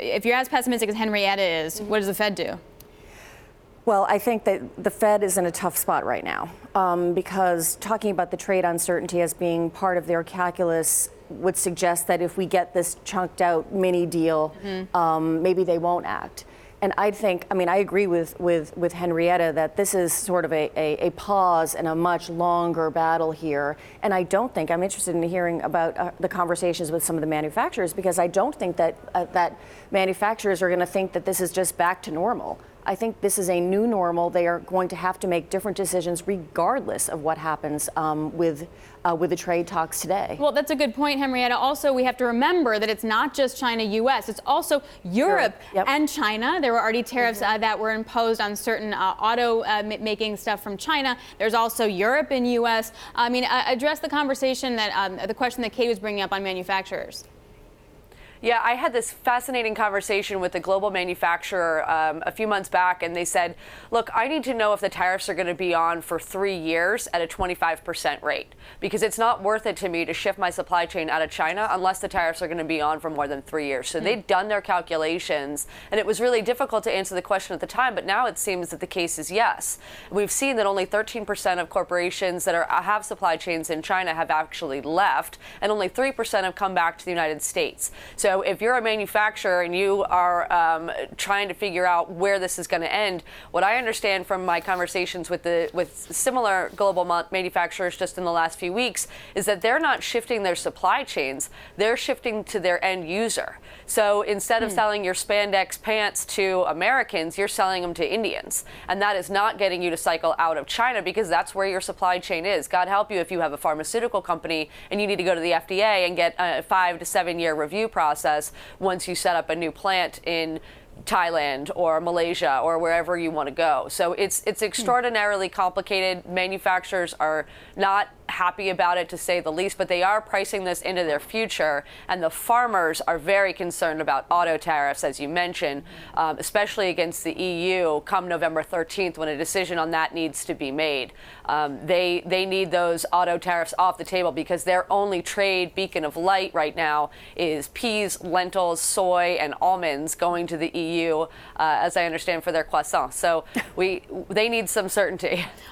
If you're as pessimistic as Henrietta is, what does the Fed do? Well, I think that the Fed is in a tough spot right now because talking about the trade uncertainty as being part of their calculus would suggest that if we get this chunked out mini deal, maybe they won't act. And I agree with Henrietta that this is sort of a pause in a much longer battle here. And I'm interested in hearing about the conversations with some of the manufacturers, because I don't think that manufacturers are going to think that this is just back to normal. I think this is a new normal. They are going to have to make different decisions regardless of what happens with the trade talks today. Well, that's a good point, Henrietta. Also, we have to remember that it's not just China, U.S. It's also Europe and China. There were already tariffs that were imposed on certain auto making stuff from China. There's also Europe and U.S. I mean, address the conversation the question that Katie was bringing up on manufacturers. Yeah, I had this fascinating conversation with a global manufacturer a few months back, and they said, look, I need to know if the tariffs are going to be on for 3 years at a 25% rate, because it's not worth it to me to shift my supply chain out of China unless the tariffs are going to be on for more than 3 years. So they'd done their calculations, and it was really difficult to answer the question at the time, but now it seems that the case is yes. We've seen that only 13% of corporations that have supply chains in China have actually left, and only 3% have come back to the United States. So if you're a manufacturer and you are trying to figure out where this is going to end, what I understand from my conversations with similar global manufacturers just in the last few weeks is that they're not shifting their supply chains, they're shifting to their end user. So instead of selling your spandex pants to Americans, you're selling them to Indians. And that is not getting you to cycle out of China, because that's where your supply chain is. God help you if you have a pharmaceutical company and you need to go to the FDA and get a 5 to 7 year review process once you set up a new plant in Thailand or Malaysia or wherever you want to go. So it's extraordinarily complicated. Manufacturers are not happy about it, to say the least, but they are pricing this into their future. And the farmers are very concerned about auto tariffs, as you mentioned, especially against the EU come November 13th, when a decision on that needs to be made. They need those auto tariffs off the table, because their only trade beacon of light right now is peas, lentils, soy, and almonds going to the EU, as I understand, for their croissants. So they need some certainty.